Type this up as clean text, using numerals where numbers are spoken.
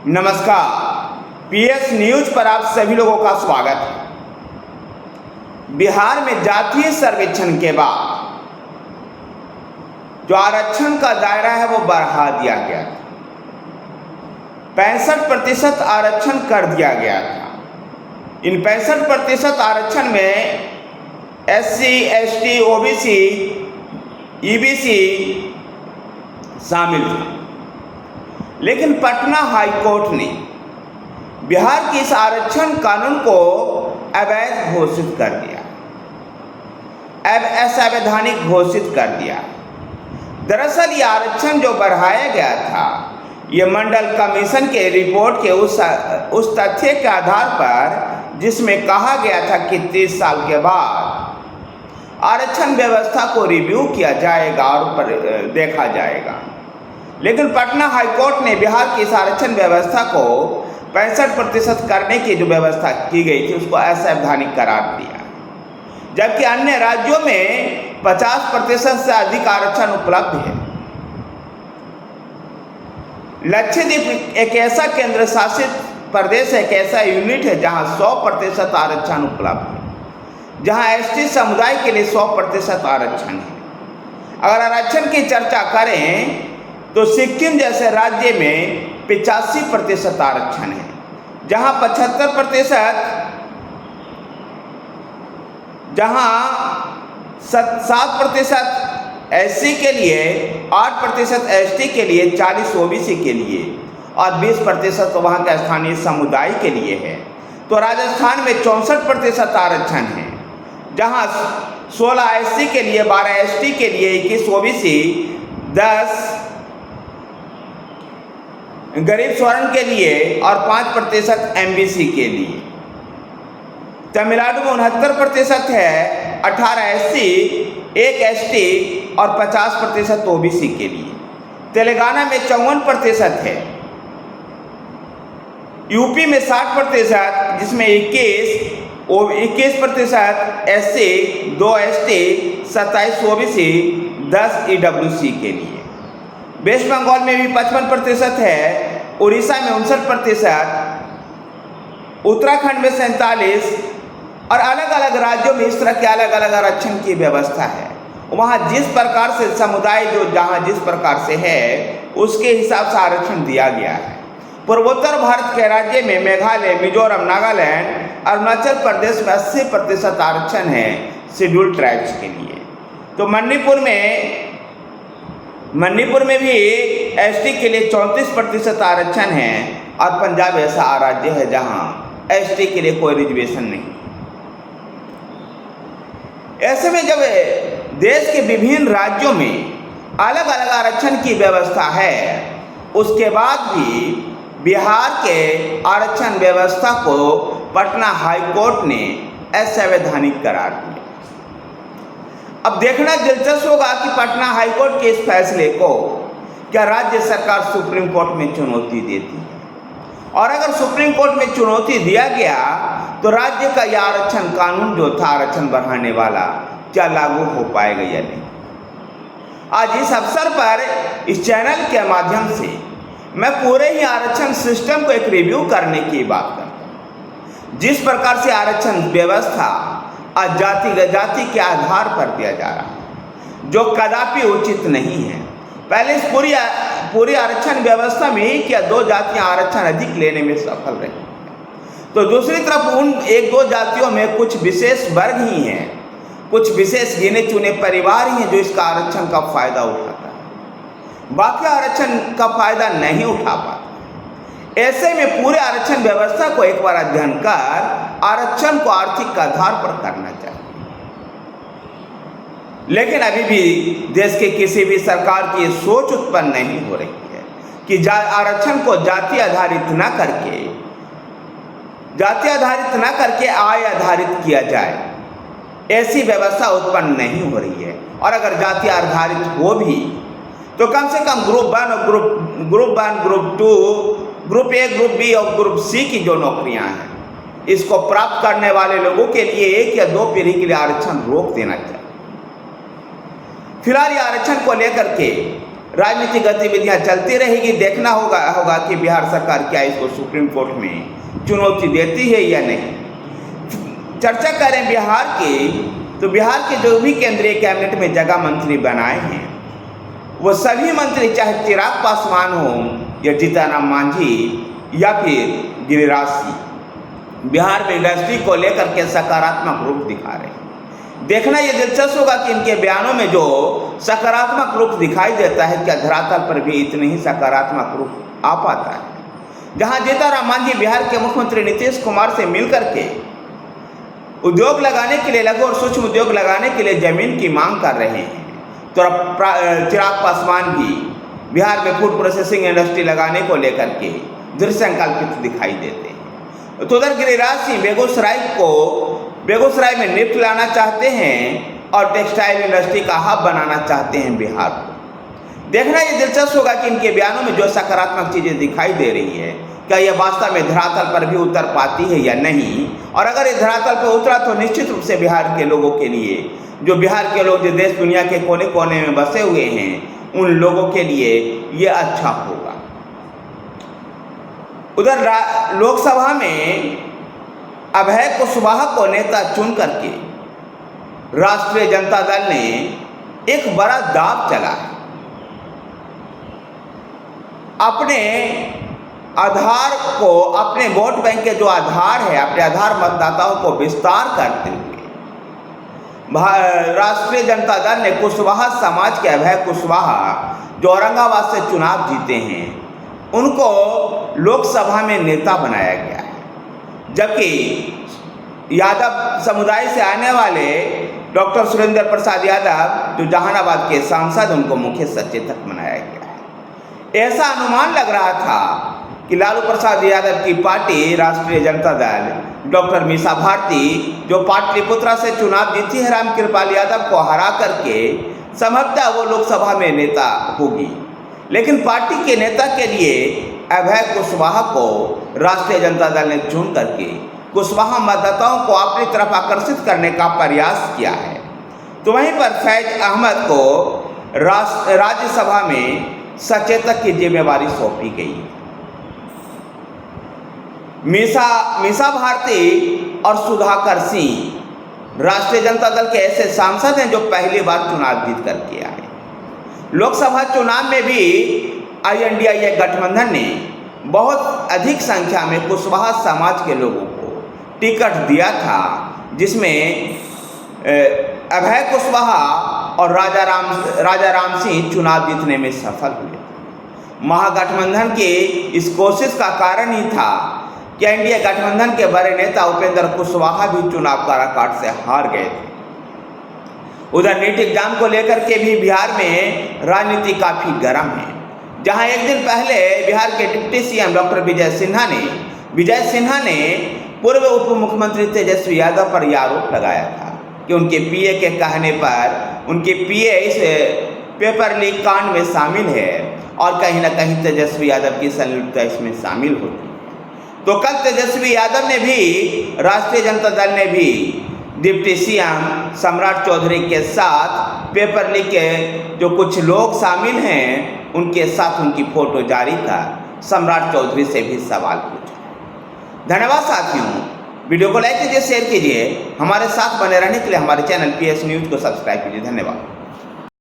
नमस्कार। PS news पर आप सभी लोगों का स्वागत है। बिहार में जातीय सर्वेक्षण के बाद जो आरक्षण का दायरा है वो बढ़ा दिया गया था। 65% आरक्षण कर दिया गया था। इन 65% आरक्षण में SC, ST, OBC, EBC शामिल था। लेकिन पटना हाईकोर्ट ने बिहार के इस आरक्षण कानून को अवैध घोषित कर दिया, असंवैधानिक घोषित कर दिया। दरअसल ये आरक्षण जो बढ़ाया गया था, ये मंडल कमीशन के रिपोर्ट के उस तथ्य के आधार पर जिसमें कहा गया था कि 30 साल के बाद आरक्षण व्यवस्था को रिव्यू किया जाएगा और देखा जाएगा। लेकिन पटना हाईकोर्ट ने बिहार की इस आरक्षण व्यवस्था को 65% करने की जो व्यवस्था की गई थी उसको असंवैधानिक करार दिया, जबकि अन्य राज्यों में 50% से अधिक आरक्षण उपलब्ध है। लक्षद्वीप एक ऐसा केंद्र शासित प्रदेश है, एक ऐसा यूनिट है जहां 100% आरक्षण उपलब्ध है, जहां ST समुदाय के लिए 100% आरक्षण है। अगर आरक्षण की चर्चा करें तो सिक्किम जैसे राज्य में 85% आरक्षण है, जहां 75%, जहां 7% SC के लिए, 8% ST के लिए, 40 OBC के लिए और 20% वहां के स्थानीय समुदाय के लिए है। तो राजस्थान में 64% आरक्षण है, जहां 16 SC के लिए, 12 ST के लिए, 21 OBC, 10 गरीब स्वर्ण के लिए और 5% MBC के लिए। तमिलनाडु में 69% है, 18 SC, 1 ST और 50% OBC के लिए। तेलंगाना में 54% है। यूपी में 60%, जिसमें 21% SC, 2 ST, 27 OBC, 10 EWC के लिए। वेस्ट बंगाल में भी 55% है, उड़ीसा में 59%, उत्तराखंड में 47 और अलग अलग राज्यों में इस तरह के अलग अलग आरक्षण की व्यवस्था है। वहाँ जिस प्रकार से समुदाय जहाँ जिस प्रकार से है उसके हिसाब से आरक्षण दिया गया है। पूर्वोत्तर भारत के राज्य में मेघालय, मिजोरम, नागालैंड, अरुणाचल प्रदेश में 80% आरक्षण है शेड्यूल्ड ट्राइब्स के लिए। तो मणिपुर में भी ST के लिए 34% आरक्षण है और पंजाब ऐसा राज्य है जहां ST के लिए कोई रिजर्वेशन नहीं। ऐसे में जब देश के विभिन्न राज्यों में अलग अलग आरक्षण की व्यवस्था है, उसके बाद भी बिहार के आरक्षण व्यवस्था को पटना हाईकोर्ट ने असंवैधानिक करार दिया। अब देखना दिलचस्प होगा कि पटना हाईकोर्ट के इस फैसले को क्या राज्य सरकार सुप्रीम कोर्ट में चुनौती देती है, और अगर सुप्रीम कोर्ट में चुनौती दिया गया तो राज्य का यह आरक्षण कानून जो था आरक्षण बढ़ाने वाला क्या लागू हो पाएगा या नहीं। आज इस अवसर पर इस चैनल के माध्यम से मैं पूरे ही आरक्षण सिस्टम को एक रिव्यू करने की बात करता हूँ। जिस प्रकार से आरक्षण व्यवस्था आज जाति के आधार पर दिया जा रहा है, जो कदापि उचित नहीं है। पहले इस पूरी आरक्षण व्यवस्था में ही क्या 2 जातियां आरक्षण अधिक लेने में सफल रही, तो दूसरी तरफ उन 1-2 जातियों में कुछ विशेष वर्ग ही हैं, कुछ विशेष गिने चुने परिवार ही हैं जो इसका आरक्षण का फायदा उठाता है, बाकी आरक्षण का फायदा नहीं उठा पाता। ऐसे में पूरे आरक्षण व्यवस्था को एक बार अध्ययन कर आरक्षण को आर्थिक आधार पर करना चाहिए। लेकिन अभी भी देश के किसी भी सरकार की ये सोच उत्पन्न नहीं हो रही है कि आरक्षण को जाति आधारित न करके आय आधारित किया जाए। ऐसी व्यवस्था उत्पन्न नहीं हो रही है, और अगर जाति आधारित हो भी तो कम से कम ग्रुप 1 और group 2, group A, group B और ग्रुप C की जो नौकरियां हैं, इसको प्राप्त करने वाले लोगों के लिए 1 या 2 पीढ़ी के लिए आरक्षण रोक देना चाहिए। फिलहाल ये आरक्षण को लेकर के राजनीतिक गतिविधियां चलती रहेगी। देखना होगा कि बिहार सरकार क्या इसको सुप्रीम कोर्ट में चुनौती देती है या नहीं। चर्चा करें बिहार की, तो बिहार के जो भी केंद्रीय कैबिनेट में जगह मंत्री बनाए हैं, वो सभी मंत्री चाहे चिराग पासवान हो या जीतन राम मांझी या फिर गिरिराज सिंह, बिहार में इंडस्ट्री को लेकर के सकारात्मक रूप दिखा रहे हैं। देखना ये दिलचस्प होगा कि इनके बयानों में जो सकारात्मक रूप दिखाई देता है, क्या धरातल पर भी इतने ही सकारात्मक रूप आ पाता है। जहां जीतन राम मांझी बिहार के मुख्यमंत्री नीतीश कुमार से मिलकर के उद्योग लगाने के लिए, लघु और सूक्ष्म उद्योग लगाने के लिए जमीन की मांग कर रहे हैं, तो चिराग पासवान भी बिहार में फूड प्रोसेसिंग इंडस्ट्री लगाने को लेकर के दृढ़ संकल्पित दिखाई देते हैं। तो उधर गिरिराज सिंह बेगूसराय में निफ्ट लाना चाहते हैं और टेक्सटाइल इंडस्ट्री का हब बनाना चाहते हैं बिहार को। देखना ये दिलचस्प होगा कि इनके बयानों में जो सकारात्मक चीज़ें दिखाई दे रही है, क्या यह वास्तव में धरातल पर भी उतर पाती है या नहीं। और अगर ये धरातल पर उतरा तो निश्चित रूप से बिहार के लोगों के लिए, जो बिहार के लोग जो देश दुनिया के कोने कोने में बसे हुए हैं, उन लोगों के लिए ये अच्छा होगा। उधर लोकसभा में अभय कुशवाहा को नेता चुन करके राष्ट्रीय जनता दल ने एक बड़ा दांव चला है। अपने आधार को, अपने वोट बैंक के जो आधार है, अपने आधार मतदाताओं को विस्तार करते हुए राष्ट्रीय जनता दल ने कुशवाहा समाज के अभय कुशवाहा, जो औरंगाबाद से चुनाव जीते हैं, उनको लोकसभा में नेता बनाया गया है। जबकि यादव समुदाय से आने वाले डॉक्टर सुरेंद्र प्रसाद यादव, जो जहानाबाद के सांसद, उनको मुख्य सचेतक बनाया गया है। ऐसा अनुमान लग रहा था कि लालू प्रसाद यादव की पार्टी राष्ट्रीय जनता दल, डॉक्टर मीसा भारती, जो पाटलिपुत्रा से चुनाव जीती है रामकृपाल यादव को हरा करके, संभवतः वो लोकसभा में नेता होगी। लेकिन पार्टी के नेता के लिए अभय कुशवाहा को राष्ट्रीय जनता दल ने चुन करके कुशवाहा मतदाताओं को अपनी तरफ आकर्षित करने का प्रयास किया है। तो वहीं पर फैज अहमद को राज्यसभा में सचेतक की जिम्मेवारी सौंपी गई है। मीसा भारती और सुधाकर सिंह राष्ट्रीय जनता दल के ऐसे सांसद हैं जो पहली बार चुनाव जीत करके आए। लोकसभा चुनाव में भी INDIA गठबंधन ने बहुत अधिक संख्या में कुशवाहा समाज के लोगों को टिकट दिया था, जिसमें अभय कुशवाहा और राजा राम सिंह चुनाव जीतने में सफल हुए। महागठबंधन की इस कोशिश का कारण ही था कि NDA गठबंधन के बड़े नेता उपेंद्र कुशवाहा भी चुनाव काराकाट से हार गए थे। उधर नीट एग्जाम को लेकर के भी बिहार में राजनीति काफ़ी गर्म है, जहां एक दिन पहले बिहार के deputy CM doctor Vijay Sinha ने पूर्व उप मुख्यमंत्री तेजस्वी यादव पर यह आरोप लगाया था कि उनके PA के कहने पर उनके PA इस पेपर लीक कांड में शामिल है और कहीं ना कहीं तेजस्वी यादव की संलिप्तता इसमें शामिल होती है। तो कल तेजस्वी यादव ने भी, राष्ट्रीय जनता दल ने भी डिप्टी CM सम्राट चौधरी के साथ पेपर लीक के जो कुछ लोग शामिल हैं, उनके साथ उनकी फोटो जारी कर सम्राट चौधरी से भी सवाल पूछा। धन्यवाद साथियों, वीडियो को लाइक कीजिए, शेयर कीजिए। हमारे साथ बने रहने के लिए हमारे चैनल PS न्यूज़ को सब्सक्राइब कीजिए। धन्यवाद।